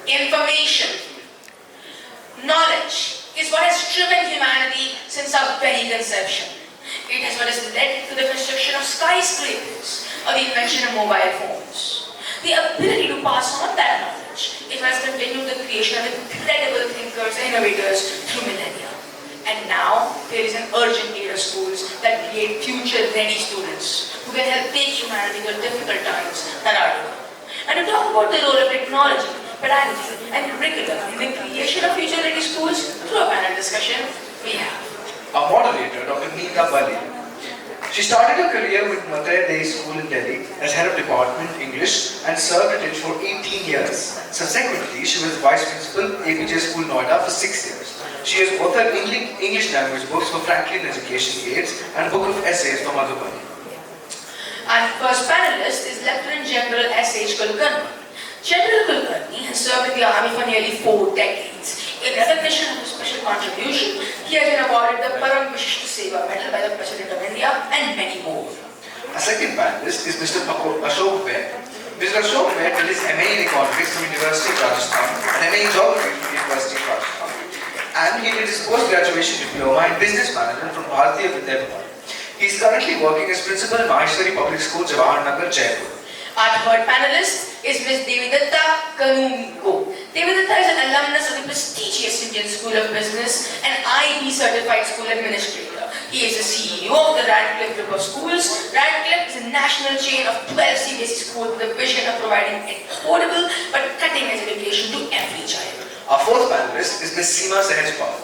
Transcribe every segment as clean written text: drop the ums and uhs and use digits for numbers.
Information. Knowledge is what has driven humanity since our very conception. It is what has led to the construction of skyscrapers or the invention of mobile phones. The ability to pass on that knowledge is what has continued the creation of incredible thinkers and innovators through millennia. And now, there is an urgent need of schools that create future-ready students who can help take humanity through difficult times that are to come. And to talk about the role of technology, pedagogy, and curriculum in the creation of future-ready schools through a panel discussion, we have our moderator, Dr. Neeta Bali. She started her career with Moderator Day School in Delhi as head of department English and served at it for 18 years. Subsequently, she was vice principal APJ School Noida for 6 years. She has authored English language books for Franklin Education Aids and a book of essays for Madhubani. Our first panelist is Lieutenant General S.H. Kulkarni. General Kulkarni has served in the army for nearly 4 decades. In recognition of his special contribution, he has been awarded the Param Vishishta Seva Medal by the President of India and many more. Our second panelist is Mr. Ashok Vaid. Mr. Ashok Vaid did his MA in Economics from University of Rajasthan and MA in Geography from University of Rajasthan. And he did his post-graduation diploma in Business Management from Bharatiya Vidya Bhavan. He is currently working as principal in Maheshwari Public School, Jawaharnagar, Jaipur. Our third panelist is Ms. Devidutta, Kanoongo. Devidutta is an alumnus of the prestigious Indian School of Business and IB certified school administrator. He is the CEO of the Radcliffe group of schools. Radcliffe is a national chain of 12 CBSE schools with the vision of providing affordable but cutting-edge education to every child. Our fourth panelist is Ms. Seema Sehajpal.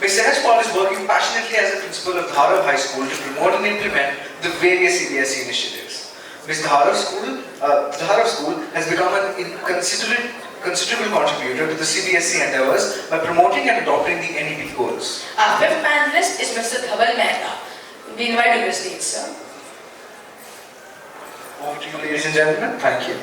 Ms. Sehajpal is working passionately as a principal of Dharav High School to promote and implement the various CBSE initiatives. Ms. Dharav School has become a considerable contributor to the CBSE endeavours by promoting and adopting the NEP goals. Our fifth panelist is Mr. Dhaval Mehta. We invite you to the stage, sir. Over to you, ladies and gentlemen. Thank you.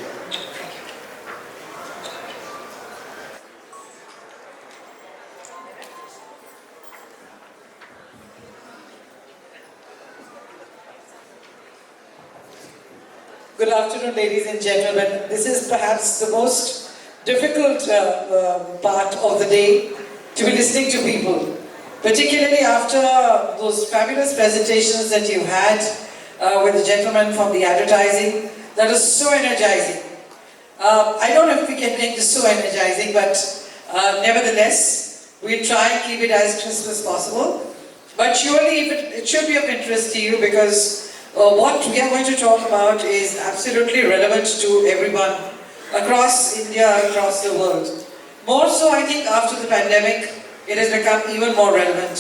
Good afternoon, ladies and gentlemen. This is perhaps the most difficult part of the day, to be listening to people, particularly after those fabulous presentations that you had with the gentleman from the advertising. That was so energizing. I don't know if we can make this so energizing, but nevertheless, we'll try and keep it as crisp as possible. But surely it should be of interest to you, because what we are going to talk about is absolutely relevant to everyone across India, across the world. More so, I think, after the pandemic, it has become even more relevant.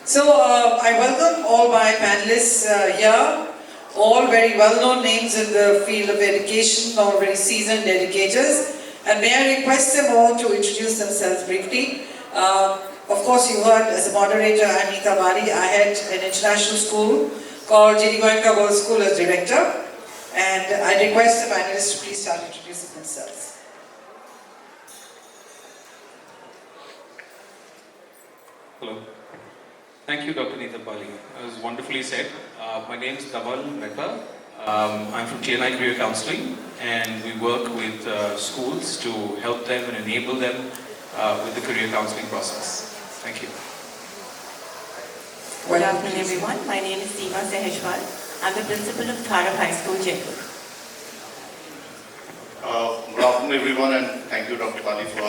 So, I welcome all my panelists here, all very well-known names in the field of education, all very seasoned educators. And may I request them all to introduce themselves briefly. Of course, you heard as a moderator, I'm Neeta Bali. I had an international school called Goenka World School as director, and I request the panelists to please start introducing themselves. Hello. Thank you, Dr. Neeta Bali. It was wonderfully said. My name is Dhaval, Mehta. I'm from TNI Career Counselling, and we work with schools to help them and enable them with the career counselling process. Thank you. Good afternoon, everyone. My name is Seema Sehajpal. I'm the principal of Dharav High School, Jaipur. Good afternoon, everyone, and thank you, Dr. Bali, for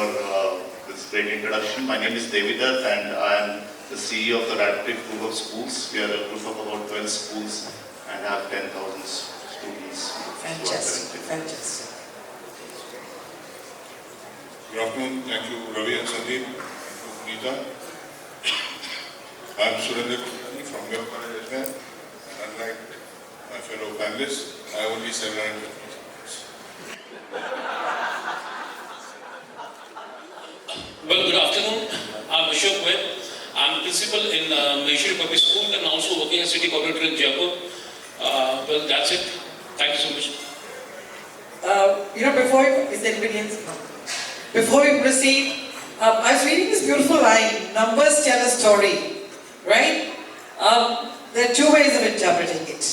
this great introduction. My name is Devidutta, and I am the CEO of the Radcliffe group of schools. We are a group of about 12 schools and have 10,000 students. Fantastic, fantastic. Good afternoon. Thank you, Ravi and Sandeep. Thank you, Neeta. I'm Surendra Kulkarni from Mayo and unlike my fellow panelists, I have only 750 students. Well, good afternoon. I'm Ashok. I'm principal in Maheshwari Public School and also working as city coordinator in Jaipur. Well, that's it. Thank you so much. Before we proceed, I was reading this beautiful line, numbers tell a story. Right? There are two ways of interpreting it.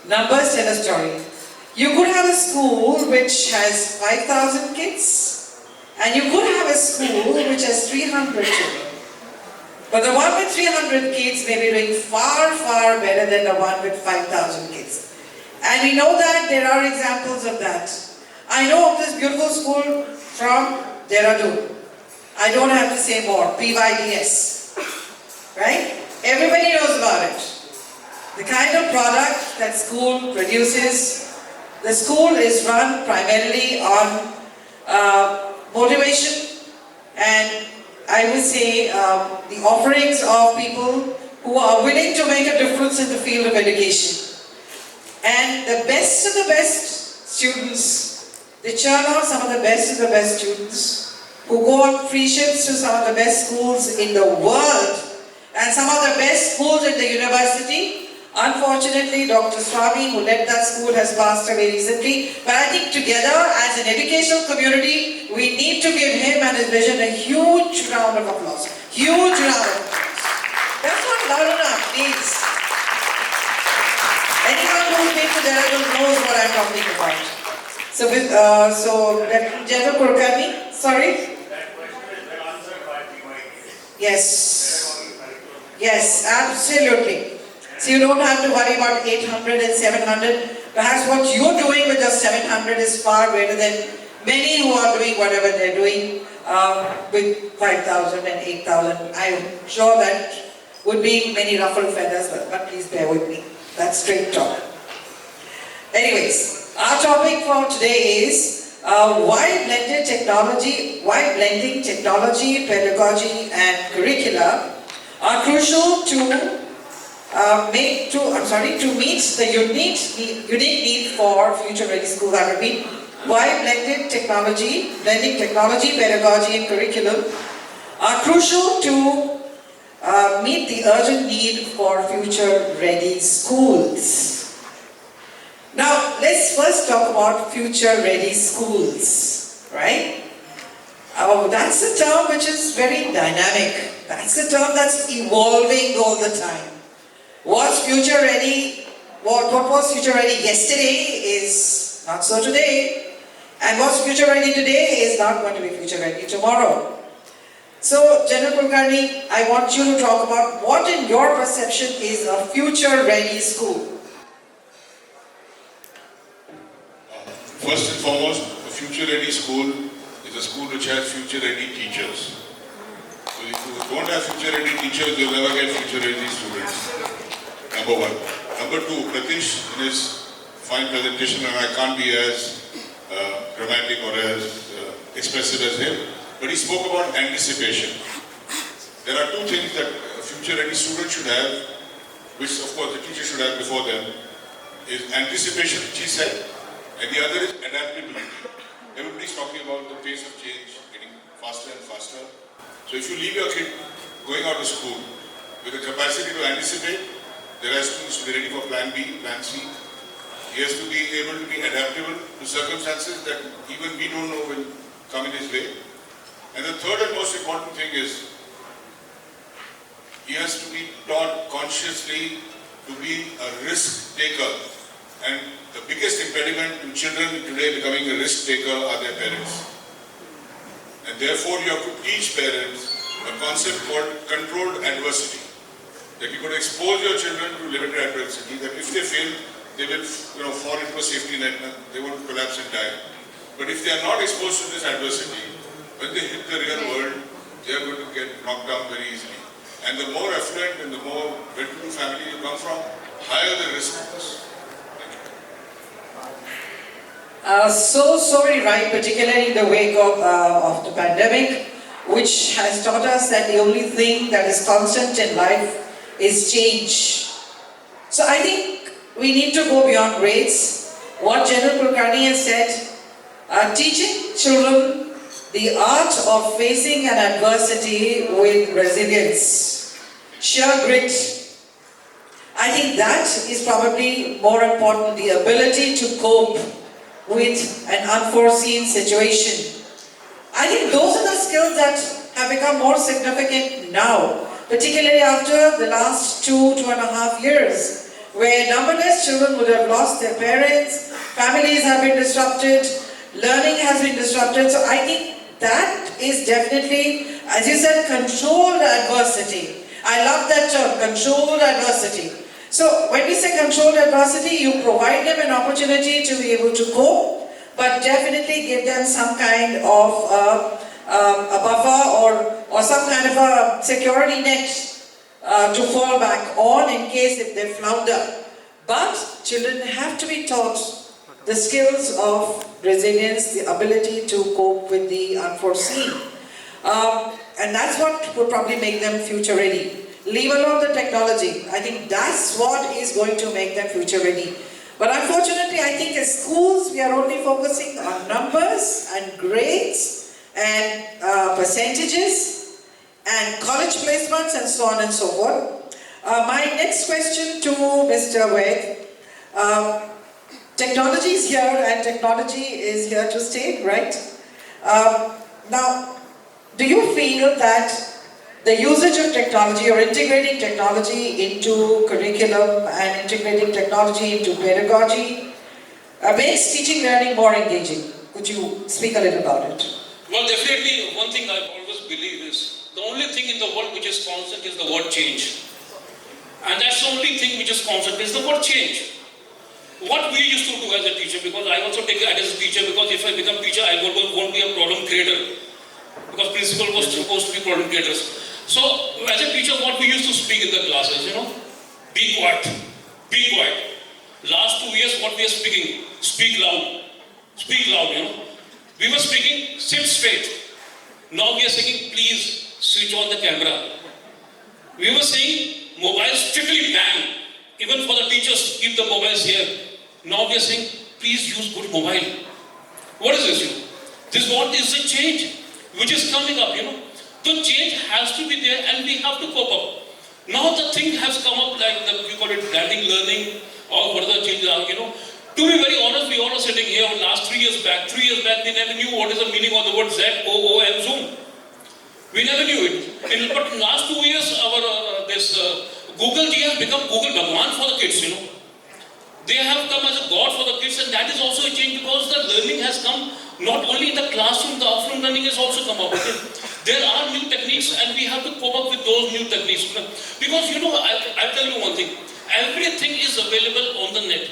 Numbers tell a story. You could have a school which has 5,000 kids And you could have a school which has 300 children. But the one with 300 kids may be doing far, far better than the one with 5,000 kids. And we know that there are examples of that. I know of this beautiful school from Dehradun. I don't have to say more, PYDS. Right? Everybody knows about it. The kind of product that school produces. The school is run primarily on motivation and I would say the offerings of people who are willing to make a difference in the field of education. And the best of the best students, they churn out some of the best of the best students who go on free trips to some of the best schools in the world and some of the best schools in the university. Unfortunately, Dr. Swami, who led that school, has passed away recently. But I think together, as an educational community, we need to give him and his vision a huge round of applause. Huge round of applause. That's not loud enough, please. Anyone who's been to Dehradun knows what I'm talking about. So, General Kulkarni, sorry? Yes. Yes, absolutely. So you don't have to worry about 800 and 700. Perhaps what you're doing with just 700 is far better than many who are doing whatever they're doing with 5,000 and 8,000. I'm sure that would be many ruffled feathers, but please bear with me. That's straight talk. Anyways, our topic for today is why blending technology, pedagogy, and curricula are crucial to meet the unique need for future-ready schools. I repeat, why blending technology, pedagogy, and curriculum are crucial to meet the urgent need for future-ready schools. Now, let's first talk about future-ready schools, right? That's a term which is very dynamic. That's a term that's evolving all the time. What's future ready? What was future ready yesterday is not so today. And what's future ready today is not going to be future ready tomorrow. So, General Kulkarni, I want you to talk about what in your perception is a future ready school. First and foremost, a future ready school is a school which has future ready teachers. So if you don't have future ready teachers, you'll never get future ready students. Number one. Number two, Pratish in his fine presentation, and I can't be as dramatic or as expressive as him, but he spoke about anticipation. There are two things that a future ready student should have, which of course the teacher should have before them, is anticipation, which he said, and the other is adaptability. Everybody's talking about the pace of change getting faster and faster. So if you leave your kid going out of school with the capacity to anticipate, there are students to be ready for plan B, plan C. He has to be able to be adaptable to circumstances that even we don't know will come in his way. And the third and most important thing is, he has to be taught consciously to be a risk taker. And the biggest impediment to children today becoming a risk taker are their parents. And therefore you have to teach parents a concept called controlled adversity. That you could expose your children to limited adversity, that if they fail, they will fall into a safety net and they won't collapse and die. But if they are not exposed to this adversity, when they hit the real world, they are going to get knocked down very easily. And the more affluent and the more well-to-do family you come from, higher the risk is. So very right, particularly in the wake of the pandemic, which has taught us that the only thing that is constant in life is change. So I think we need to go beyond grades. What General Kulkarni has said, teaching children the art of facing an adversity with resilience, sheer grit. I think that is probably more important, the ability to cope with an unforeseen situation. I think those are the skills that have become more significant now, particularly after the last 2.5 years, where numberless children would have lost their parents, families have been disrupted, learning has been disrupted. So I think that is definitely, as you said, controlled adversity. I love that term, controlled adversity. So when we say controlled adversity, you provide them an opportunity to be able to cope, but definitely give them some kind of a buffer or some kind of a security net to fall back on in case if they flounder. But children have to be taught the skills of resilience, the ability to cope with the unforeseen. And that's what would probably make them future ready. Leave alone the technology. I think that's what is going to make them future ready. But unfortunately, I think as schools, we are only focusing on numbers and grades and percentages and college placements and so on and so forth. My next question to Mr. Vaid. Technology is here and technology is here to stay, right? Now, do you feel that the usage of technology or integrating technology into curriculum and integrating technology into pedagogy makes teaching learning more engaging? Could you speak a little about it? Well, definitely, one thing I always believe is the only thing in the world which is constant is the word change. And that's the only thing which is constant is the word change. What we used to do as a teacher, because I also take it as a teacher, because if I become teacher, I won't be a problem creator. Because principal was supposed to be problem creators. So, as a teacher, what we used to speak in the classes, be quiet, be quiet. Last 2 years, what we are speaking, speak loud, We were speaking, sit straight. Now we are saying, please switch on the camera. We were saying, mobile strictly banned. Even for the teachers, keep the mobiles here. Now we are saying, please use good mobile. What is this? This what is the change which is coming up, The change has to be there and we have to cope up. Now the thing has come up like we call it blending learning or what are the changes are, To be very honest, we all are sitting here last 3 years back. 3 years back, we never knew what is the meaning of the word Z-O-O-M, Zoom. We never knew it. But in last 2 years, our Google G has become Google Bhagwan for the kids, They have come as a God for the kids, and that is also a change because the learning has come not only in the classroom, the offline learning has also come up. There are new techniques and we have to cope up with those new techniques. Because I'll tell you one thing, everything is available on the net.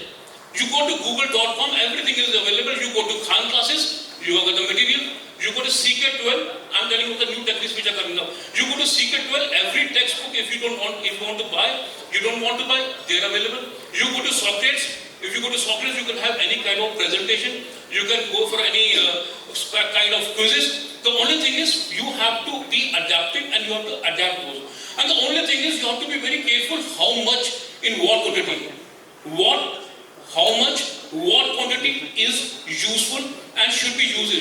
You go to google.com, everything is available. You go to Khan classes, you have got the material. You go to CK12, I'm telling you the new techniques which are coming up. You go to CK12, every textbook if you want to buy, you don't want to buy, they're available. You go to Socrates, if you go to Socrates, you can have any kind of presentation. You can go for any kind of quizzes. The only thing is you have to be adaptive and you have to adapt those. And the only thing is you have to be very careful how much in what quantity. How much, what quantity is useful and should be used,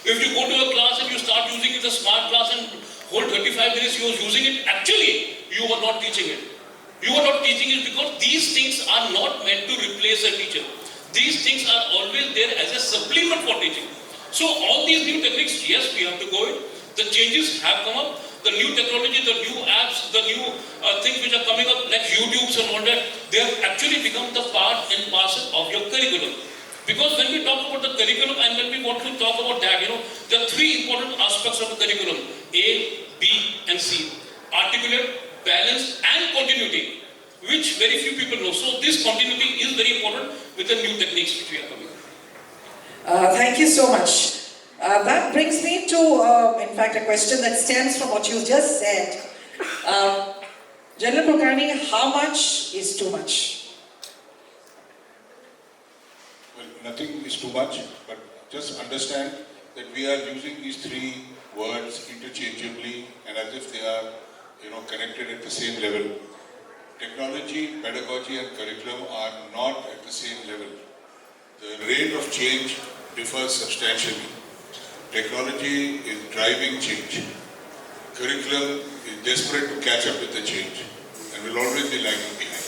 If you go to a class and you start using it, a smart class, and whole 35 minutes you are using it, actually you are not teaching it. You are not teaching it because these things are not meant to replace a teacher. These things are always there as a supplement for teaching. So all these new techniques, yes, we have to go in. The changes have come up. The new technology, the new apps, the new things which are coming up like YouTubes and all that, they have actually become the part and parcel of your curriculum. Because when we talk about the curriculum and when we want to talk about that, there are three important aspects of the curriculum. A, B and C. Articulate, balance and continuity, which very few people know. So this continuity is very important with the new techniques which we are coming. Thank you so much. That brings me to, in fact, a question that stems from what you just said. General Kulkarni, how much is too much? Nothing is too much, but just understand that we are using these three words interchangeably and as if they are, connected at the same level. Technology, pedagogy and curriculum are not at the same level. The rate of change differs substantially. Technology is driving change. Curriculum is desperate to catch up with the change and will always be lagging behind.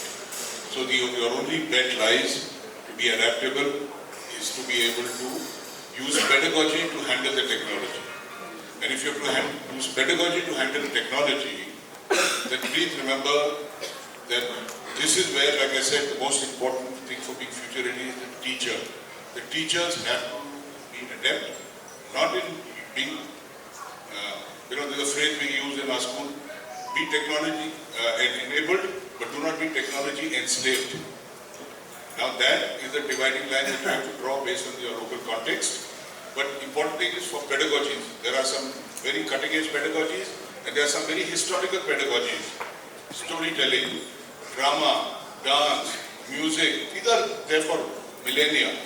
So your only bet lies to be adaptable is to be able to use pedagogy to handle the technology. And if you have to use pedagogy to handle the technology, then please remember that this is where, like I said, the most important thing for being future ready is the teacher. The teachers have to be adept, not in being, there's a phrase we use in our school, be technology enabled, but do not be technology enslaved. Now that is a dividing line that you have to draw based on your local context. But important thing is for pedagogies. There are some very cutting edge pedagogies and there are some very historical pedagogies. Storytelling, drama, dance, music, these are there for millennia.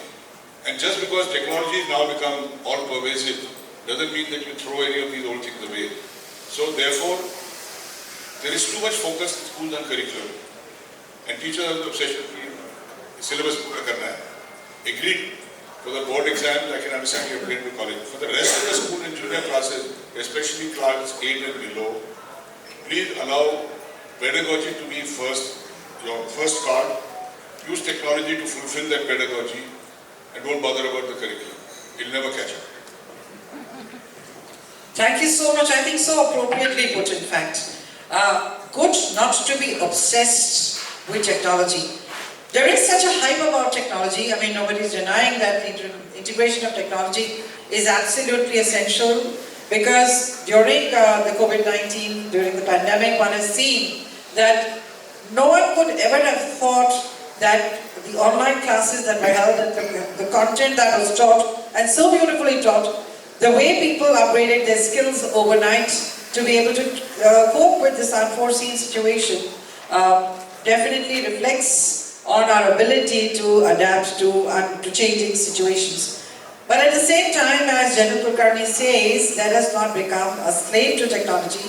And just because technology has now become all pervasive doesn't mean that you throw any of these old things away. So therefore, there is too much focus in schools on curriculum. And teachers have the obsession syllabus pura karna hai. Agreed. For the board exams, I can understand you have been to college. For the rest of the school and junior classes, especially class 8 and below, please allow pedagogy to be your first card. Use technology to fulfill that pedagogy and don't bother about the curriculum. You'll never catch up. Thank you so much. I think so appropriately put, in fact. Good not to be obsessed with technology. There is such a hype about technology. I mean, nobody is denying that the integration of technology is absolutely essential because during the COVID-19, during the pandemic, one has seen that no one could ever have thought that the online classes that were held and the content that was taught and so beautifully taught, the way people upgraded their skills overnight to be able to cope with this unforeseen situation definitely reflects on our ability to adapt to changing situations. But at the same time, as General Kulkarni says, let us not become a slave to technology.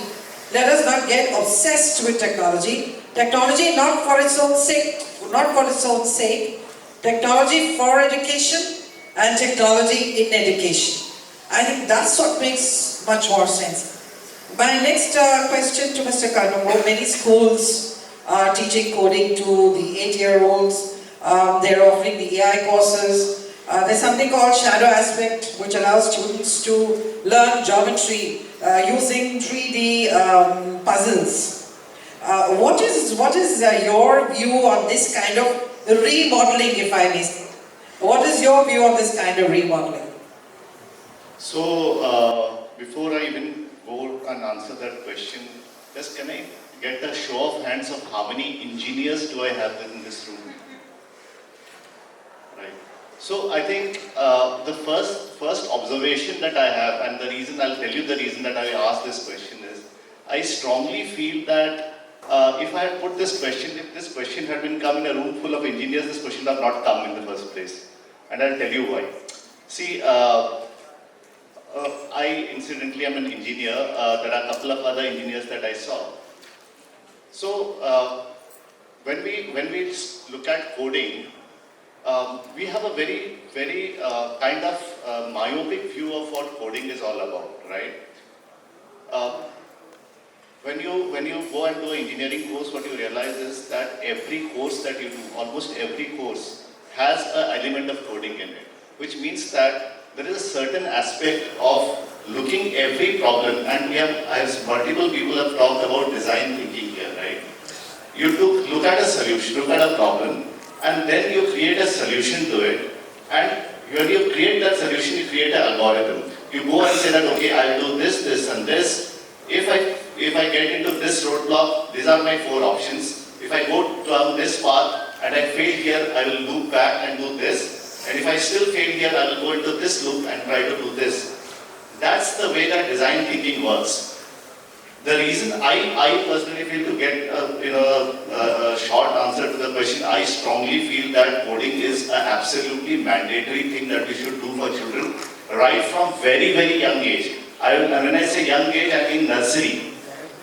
Let us not get obsessed with technology. Technology not for its own sake, technology for education and technology in education. I think that's what makes much more sense. My next question to Mr. Kanoongo, many schools are teaching coding to the 8-year-olds. They're offering the AI courses. There's something called Shadow Aspect, which allows students to learn geometry using 3D puzzles. What is your view on this kind of remodeling, if I may say? What is your view on this kind of remodeling? So, before I even go and answer that question, just can I get a show of hands of how many engineers do I have in this room? Right. So I think the first observation that I have, and the reason I'll tell you the reason that I asked this question is, I strongly feel that if I had put this question, if this question had been come in a room full of engineers, this question would have not come in the first place. And I'll tell you why. See, I incidentally am an engineer. There are a couple of other engineers that I saw. So when we look at coding, we have a very kind of myopic view of what coding is all about, right? When you go and do an engineering course, what you realize is that every course that you do, almost every course, has an element of coding in it, which means that there is a certain aspect of looking every problem, and we have, as multiple people have talked about design thinking here, right? You look at a solution, look at a problem, and then you create a solution to it, and when you create that solution, you create an algorithm. You go and say that, okay, I'll do this, this, and this. If I get into this roadblock, these are my 4 options. If I go down this path and I fail here, I will loop back and do this. And if I still fail here, I will go into this loop and try to do this. That's the way that design thinking works. The reason I personally feel, to get a short answer to the question, I strongly feel that coding is an absolutely mandatory thing that we should do for children right from very young age. When I say young age, I mean nursery.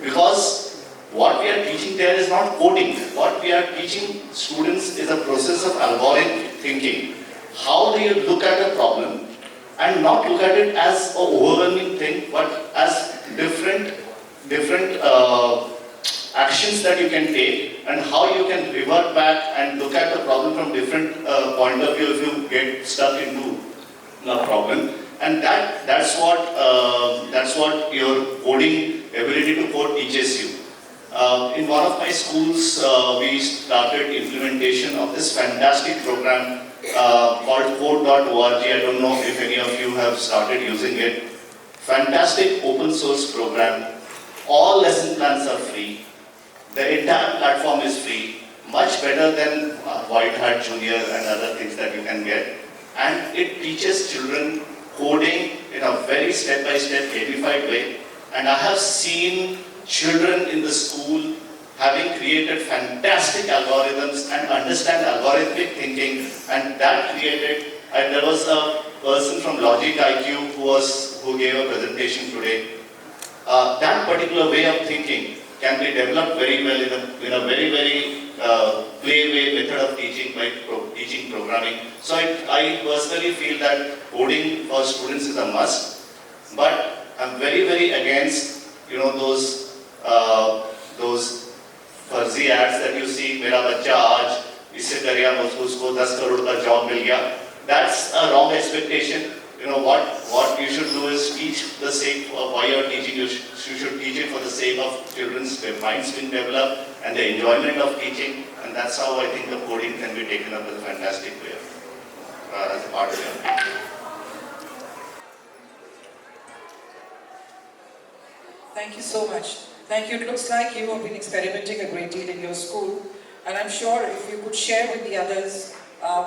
Because what we are teaching there is not coding. What we are teaching students is a process of algorithmic thinking. How do you look at a problem and not look at it as an overwhelming thing, but as different actions that you can take, and how you can revert back and look at the problem from different point of view if you get stuck into a problem. And that's what your coding ability to code teaches you. In one of my schools, we started implementation of this fantastic program called code.org. I don't know if any of you have started using it. fantastic open source program. All lesson plans are free. The entire platform is free. Much better than White Hat Junior and other things that you can get. And it teaches children coding in a very step-by-step, gamified way. And I have seen children in the school having created fantastic algorithms and understand algorithmic thinking, and that created, and there was a person from Logic IQ who gave a presentation today. That particular way of thinking can be developed very well in a very, very play-way method of teaching by teaching programming. So I personally feel that coding for students is a must, but I'm very, very against, those फर्जी ads that you see, मेरा बच्चा आज इससे करेगा उसको 10 करोड़ का job मिल गया. That's a wrong expectation. What you should do is teach the sake of why you're teaching. You should teach it for the sake of children's minds being developed and the enjoyment of teaching, and that's how I think the coding can be taken up in a fantastic way as a part of it. Thank you so much. Thank you. It looks like you have been experimenting a great deal in your school, and I'm sure if you could share with the others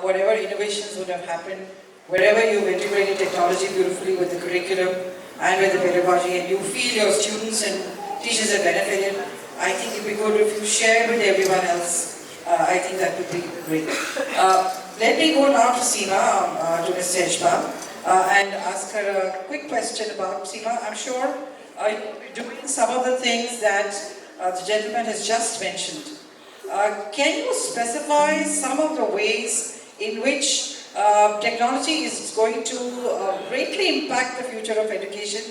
whatever innovations would have happened, wherever you've integrated technology beautifully with the curriculum and with the pedagogy, and you feel your students and teachers have benefited, I think it would be good if you share with everyone else. I think that would be great. Let me go now to Seema, to Ms. Sehajpal, and ask her a quick question about Seema. I'm sure doing some of the things that the gentleman has just mentioned. Can you specify some of the ways in which technology is going to greatly impact the future of education,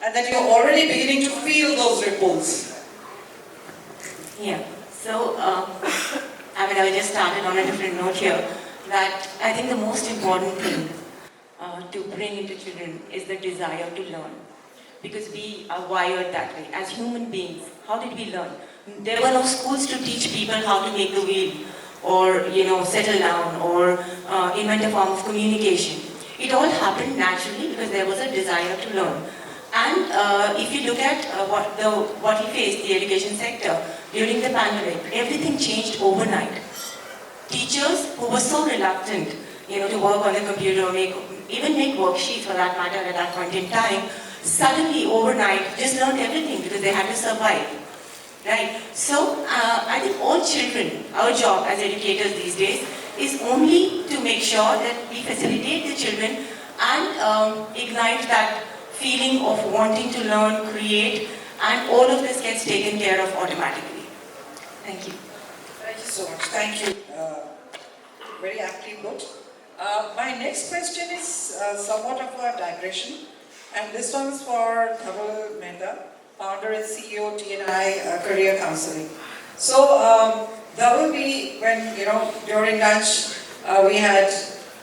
and that you're already beginning to feel those ripples? Yeah, so I will just start it on a different note here, that I think the most important thing to bring into children is the desire to learn. Because we are wired that way. As human beings, how did we learn? There were no schools to teach people how to make the wheel, or settle down, or invent a form of communication. It all happened naturally because there was a desire to learn. And if you look at what we faced, the education sector, during the pandemic, everything changed overnight. Teachers who were so reluctant, to work on the computer, or even make worksheets for that matter at that point in time, suddenly overnight just learned everything because they had to survive. Right? So I think all children, our job as educators these days is only to make sure that we facilitate the children and ignite that feeling of wanting to learn, create, and all of this gets taken care of automatically. Thank you. Thank you so much. Thank you. Very aptly put. My next question is somewhat of a digression, and this one's for Dhaval Mehta, founder and CEO TNI Career Counselling. So Dhaval, during lunch we had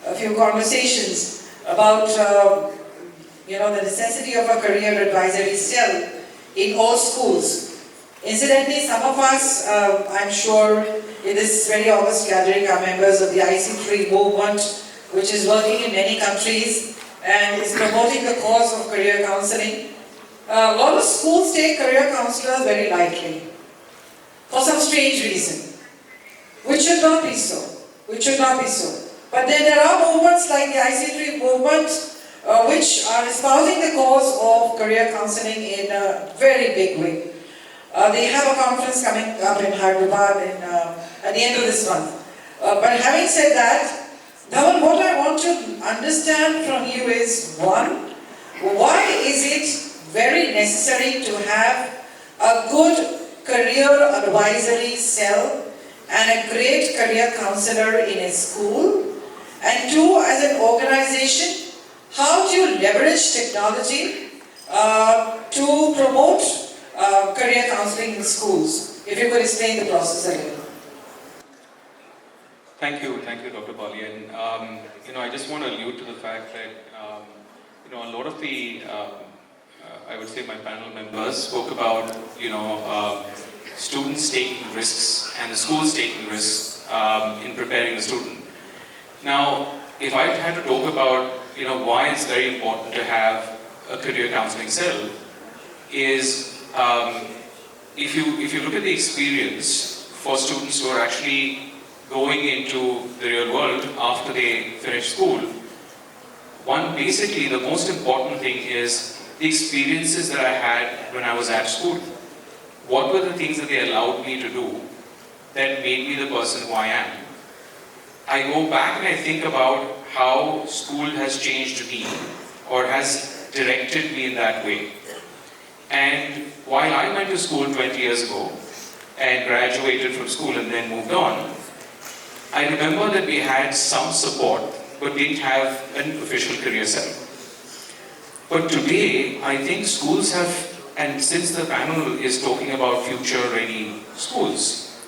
a few conversations about the necessity of a career advisory cell in all schools. Incidentally, some of us, I'm sure, in this very august gathering are members of the IC3 movement, which is working in many countries and is promoting the cause of career counselling. A lot of schools take career counsellors very lightly, for some strange reason, which should not be so. But then there are movements like the IC3 movement, which are espousing the cause of career counselling in a very big way. They have a conference coming up in Hyderabad at the end of this month. But having said that, Dhaval, what I want to understand from you is, one, why is it very necessary to have a good career advisory cell and a great career counsellor in a school? And two, as an organization, how do you leverage technology to promote career counselling in schools? If you could explain the process a little. Thank you, Dr. Bali. And I just want to allude to the fact that a lot of the I would say my panel members spoke about students taking risks and the schools taking risks in preparing the student. Now, if I had to talk about why it's very important to have a career counselling cell is if you look at the experience for students who are actually going into the real world after they finish school, basically the most important thing is the experiences that I had when I was at school. What were the things that they allowed me to do that made me the person who I am? I go back and I think about how school has changed me or has directed me in that way. And while I went to school 20 years ago and graduated from school and then moved on, I remember that we had some support but didn't have an official career cell. But today, I think schools have, and since the panel is talking about future-ready schools,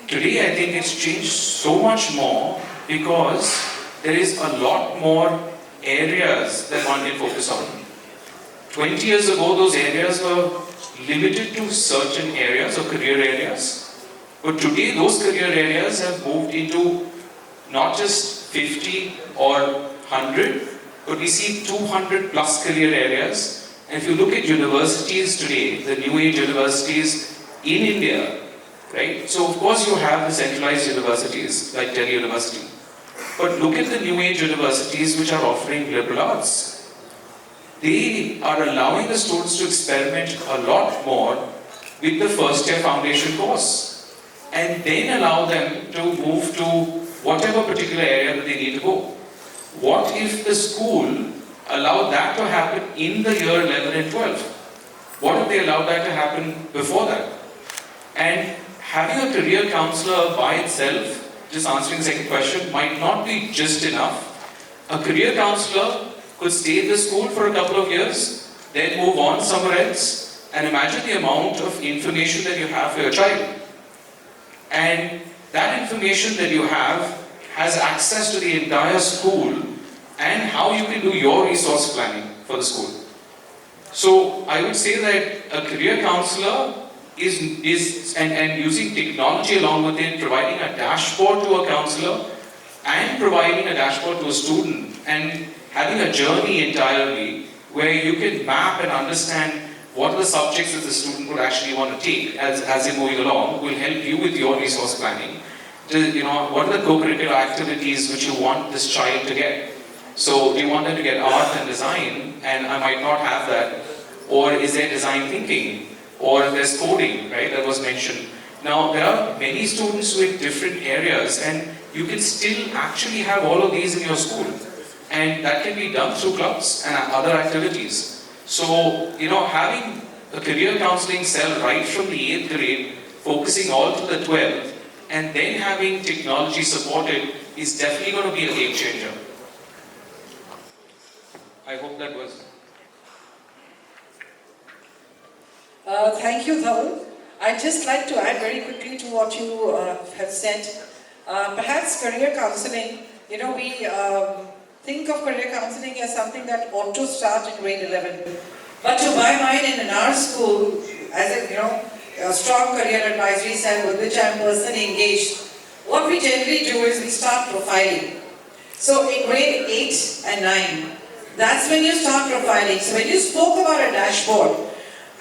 today I think it's changed so much more because there is a lot more areas that one can focus on. 20 years ago, those areas were limited to certain areas or career areas. But today, those career areas have moved into not just 50 or 100, but we see 200 plus career areas. And if you look at universities today, the new age universities in India, right? So of course you have the centralized universities like Delhi University. But look at the new age universities which are offering liberal arts. They are allowing the students to experiment a lot more with the first year foundation course. And then allow them to move to whatever particular area that they need to go. What if the school allowed that to happen in the year 11 and 12? What if they allowed that to happen before that? And having a career counselor by itself, just answering the second question, might not be just enough. A career counselor could stay in the school for a couple of years, then move on somewhere else, and imagine the amount of information that you have for your child. And that information that you have has access to the entire school and how you can do your resource planning for the school. So I would say that a career counselor is using technology along with it, providing a dashboard to a counselor and providing a dashboard to a student and having a journey entirely where you can map and understand what are the subjects that the student would actually want to take as they're moving along will help you with your resource planning. What are the co-curricular activities which you want this child to get? So do you want them to get art and design, and I might not have that, or is there design thinking, or there's coding, right, that was mentioned. Now there are many students with different areas and you can still actually have all of these in your school, and that can be done through clubs and other activities. So, having a career counselling cell right from the 8th grade, focusing all to the 12th, and then having technology supported is definitely going to be a game changer. I hope that was... Thank you, Dhaval. I'd just like to add very quickly to what you have said. Perhaps career counselling, we think of career counselling as something that ought to start in grade 11. But to my mind, in our school, as a strong career advisory cell with which I'm personally engaged, what we generally do is we start profiling. So in grade 8 and 9, that's when you start profiling. So when you spoke about a dashboard,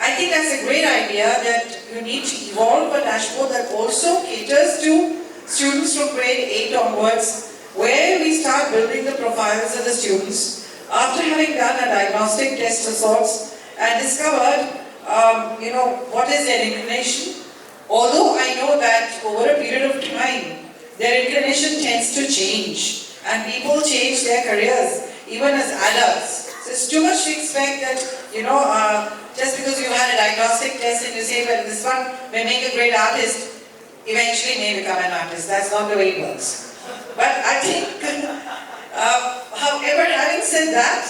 I think that's a great idea that you need to evolve a dashboard that also caters to students from grade 8 onwards, where we start building the profiles of the students after having done a diagnostic test of sorts and discovered, what is their inclination. Although I know that over a period of time, their inclination tends to change and people change their careers even as adults. So it's too much to expect that, just because you had a diagnostic test and you say, well, this one may make a great artist, eventually may become an artist. That's not the way it works. But I think, however, having said that,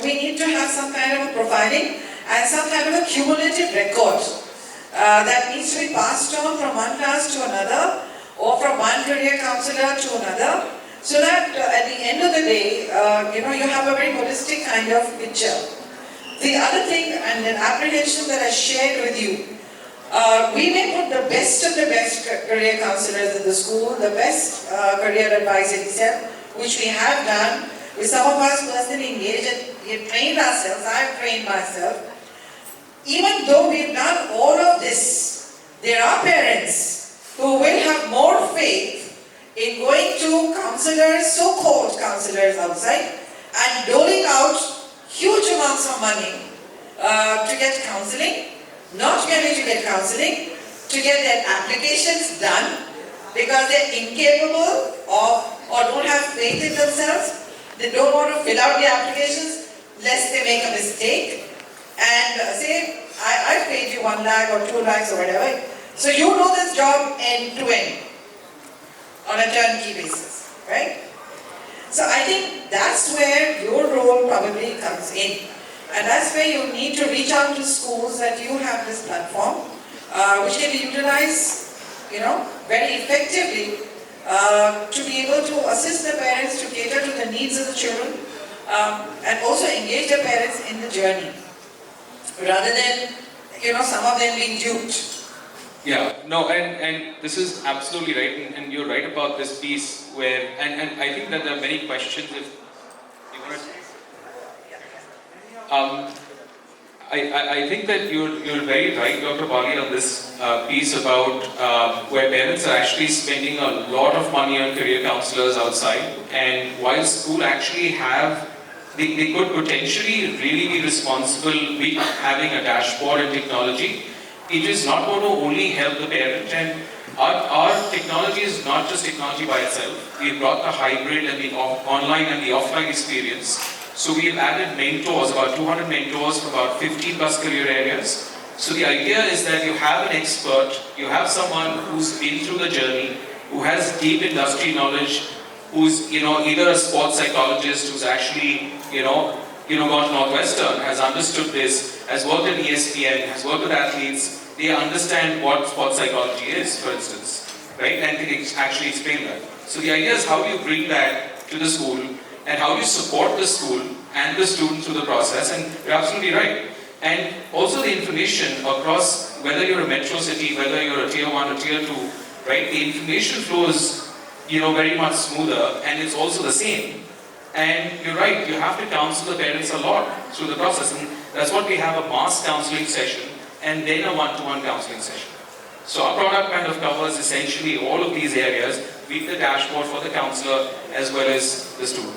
we need to have some kind of a profiling and some kind of a cumulative record that needs to be passed on from one class to another or from one career counsellor to another, so that at the end of the day, you have a very holistic kind of picture. The other thing and an apprehension that I shared with you, we may put the best of the best career counsellors in the school, the best career advisory cell, which we have done, if some of us personally engage and we have trained ourselves, I have trained myself, even though we've done all of this, there are parents who will have more faith in going to counselors, so-called counselors outside, and doling out huge amounts of money to get counseling, not merely to get counseling, to get their applications done, because they're incapable of or don't have faith in themselves. They don't want to fill out the applications lest they make a mistake and say, I paid you 1 lakh or 2 lakhs or whatever. So you do this job end to end on a turnkey basis, right? So I think that's where your role probably comes in. And that's where you need to reach out to schools that you have this platform, which can be utilized, very effectively to be able to assist the parents to cater to the needs of the children and also engage the parents in the journey, rather than, some of them being duped. Yeah, no, and this is absolutely right, and you're right about this piece where, and I think that there are many questions if you want to, I think that you're very right, Dr. Bali, on this piece about where parents are actually spending a lot of money on career counselors outside, and while school actually have, they could potentially really be responsible with having a dashboard and technology. It is not going to only help the parent, and our technology is not just technology by itself. We've brought the hybrid and the online and the offline experience. So we've added mentors, about 200 mentors for about 15 plus career areas. So the idea is that you have an expert, you have someone who's been through the journey, who has deep industry knowledge, who's either a sports psychologist who's actually gone to Northwestern, has understood this, has worked at ESPN, has worked with athletes. They understand what sports psychology is, for instance, right? And can actually explain that. So the idea is how do you bring that to the school, and how do you support the school and the student through the process. And you're absolutely right. And also the information across, whether you're a metro city, whether you're a tier 1 or tier 2, right? The information flow is very much smoother, and it's also the same. And you're right, you have to counsel the parents a lot through the process. And that's what we have, a mass counseling session and then a one-to-one counseling session. So our product kind of covers essentially all of these areas with the dashboard for the counselor as well as the student.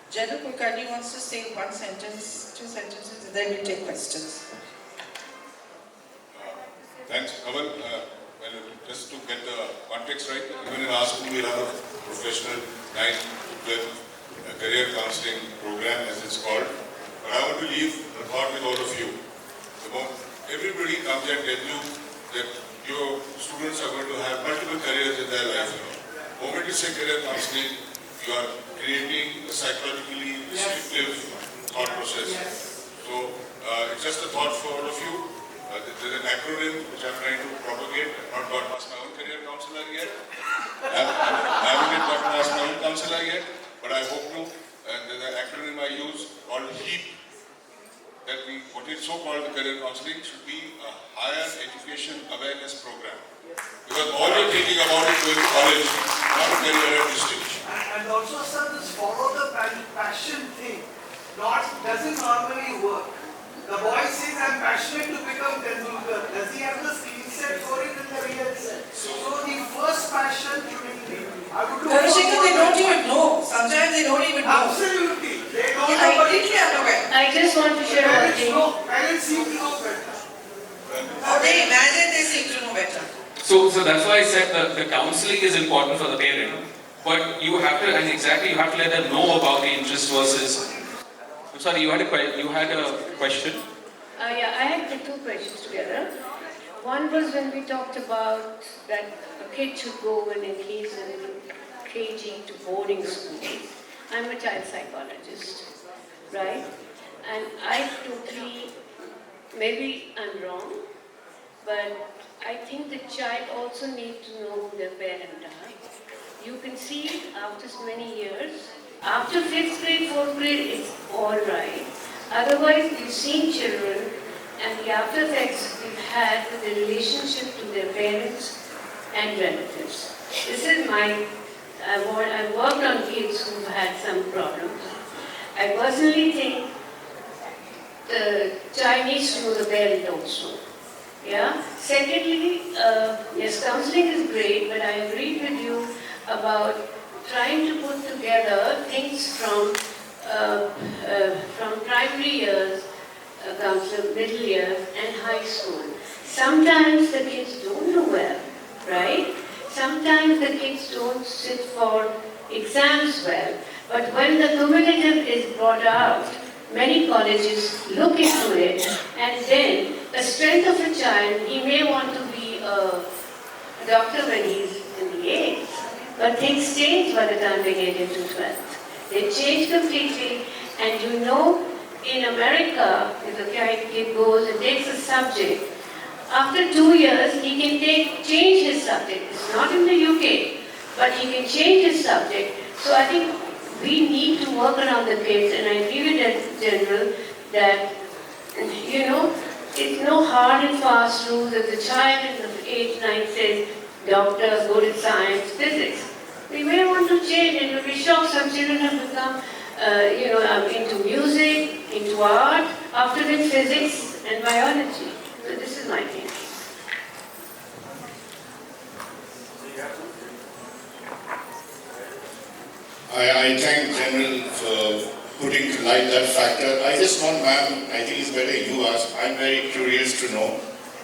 General Kulkarni wants to say 1 sentence, 2 sentences, and then we take questions. Thanks, Dhaval. Just to get the context right, even in our school we have a professional 9 to 12 career counseling program, as it's called. But I want to leave the thought with all of you. Everybody comes and tells you that your students are going to have multiple careers in their life. The moment you say career counseling, you are creating a psychologically restrictive thought process. So it's just a thought for all of you. There's an acronym which I'm trying to propagate. I've not got past my own career counselor yet. I haven't yet got past my own counselor yet, but I hope to. And there's an acronym I use called HEAP. That what is so-called the career counseling should be a higher education awareness program. Because all you're thinking about is going to college, not career at this stage. And also, sir, this follow the passion thing doesn't normally work. The boy says, I'm passionate to become Kanoongo. Does he have the skill set for it in the real sense? So the first passion should be, I would do. They don't even know. Sometimes they don't even know. Absolutely. They don't know. Completely unaware. I just want to share one thing. Parents seem to know better. Or they imagine they seem to know better. So that's why I said that the counseling is important for the parent, but you have to, and exactly, you have to let them know about the interest versus. I'm sorry, you had a question? Yeah, I had the 2 questions together. One was when we talked about that a kid should go when he's in KG to boarding school. I'm a child psychologist, right? And I totally, maybe I'm wrong, but I think the child also needs to know who their parent are. You can see it after so many years. After 5th grade, 4th grade, it's all right. Otherwise, we've seen children and the after effects we've had with the relationship to their parents and relatives. This is my I worked on kids who had some problems. I personally think the child needs to know the parent also. Yeah. Secondly, yes, counseling is great, but I agree with you about trying to put together things from primary years, counsel, middle years, and high school. Sometimes the kids don't do well, right? Sometimes the kids don't sit for exams well. But when the cumulative is brought out, many colleges look into it, and then the strength of a child, he may want to be a doctor when he's in the 8th, but things change by the time they get into 12th. They change completely, and you know, in America, if a kid goes and takes a subject, after 2 years, he can change his subject. It's not in the UK, but he can change his subject. So I think we need to work around the kids, and I agree with that general that, you know, it's no hard and fast rule that the child in the age 9 says, doctor, good at science, physics. We may want to change, and we'll be shocked some children have become, into music, into art, after then physics and biology. So this is my thinking. I thank General for putting to light that factor. I just want, ma'am, I think it's better you ask. I'm very curious to know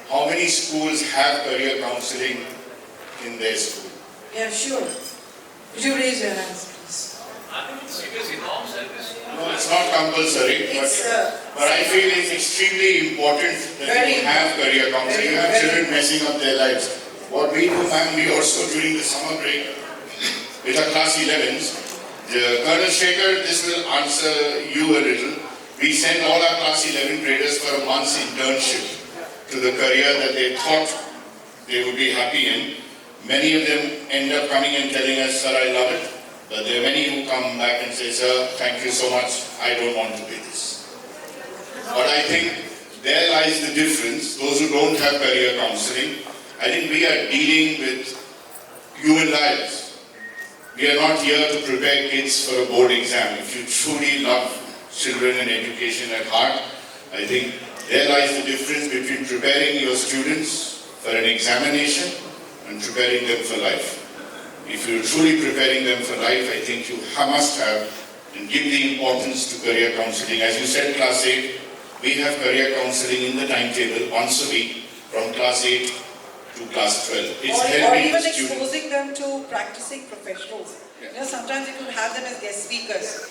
how many schools have career counseling in their school? Yeah, sure. Would you raise your hands, please? No, it's not compulsory, but I feel it's extremely important that you have career counseling. You have children messing up their lives. What we do, ma'am, we also during the summer break with our class 11s, Colonel Shekhar, this will answer you a little. We send all our class 11 graders for a month's internship to the career that they thought they would be happy in. Many of them end up coming and telling us, sir, I love it. But there are many who come back and say, sir, thank you so much, I don't want to be this. But I think there lies the difference. Those who don't have career counseling, I think we are dealing with human lives. We are not here to prepare kids for a board exam. If you truly love children and education at heart, I think there lies the difference between preparing your students for an examination and preparing them for life. If you're truly preparing them for life, I think you must have and give the importance to career counseling. As you said, class 8, we have career counseling in the timetable once a week from class 8 to class 12. It's or even students. exposing them to practicing professionals. Yeah. You know, sometimes you could have them as guest speakers.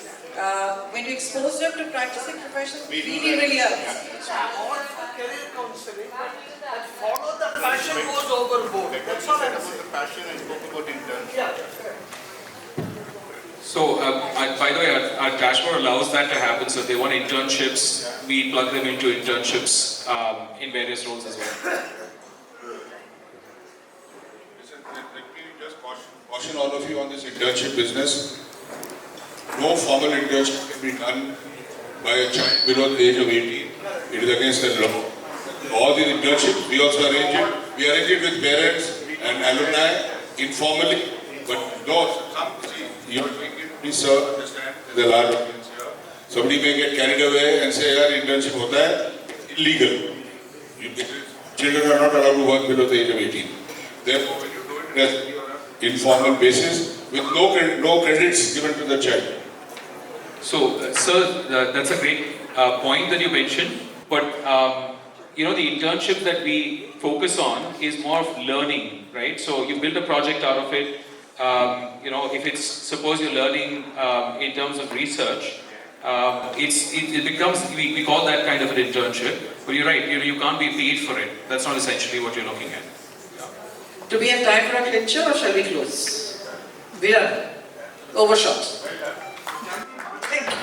When you expose them to practicing professionals, We do really that. helps. All for career counseling, but follow the passion goes overboard. That's all I'm saying. The passion and spoke about internship. Yeah. So, by the way, our dashboard allows that to happen. So, if they want internships, we plug them into internships in various roles as well. Listen, let me just caution all of you on this internship business. No formal internship can be done by a child below the age of 18. It is against the law. All these internships, we also arrange it. We arrange it with parents and alumni informally. But no, you please sir, understand there's a large audience here. Somebody may get carried away and say, "Yaar, internship hota hai," illegal. Children are not allowed to work below the age of 18. Therefore, when you do it, it has to be on an informal basis with no credits given to the child. So, sir, that's a great point that you mentioned. But the internship that we focus on is more of learning, right? So you build a project out of it. If it's suppose you're learning in terms of research, it becomes we call that kind of an internship. But you're right, you can't be paid for it. That's not essentially what you're looking at. Do we have time for a clincher or shall we close? We are overshot. Thank you.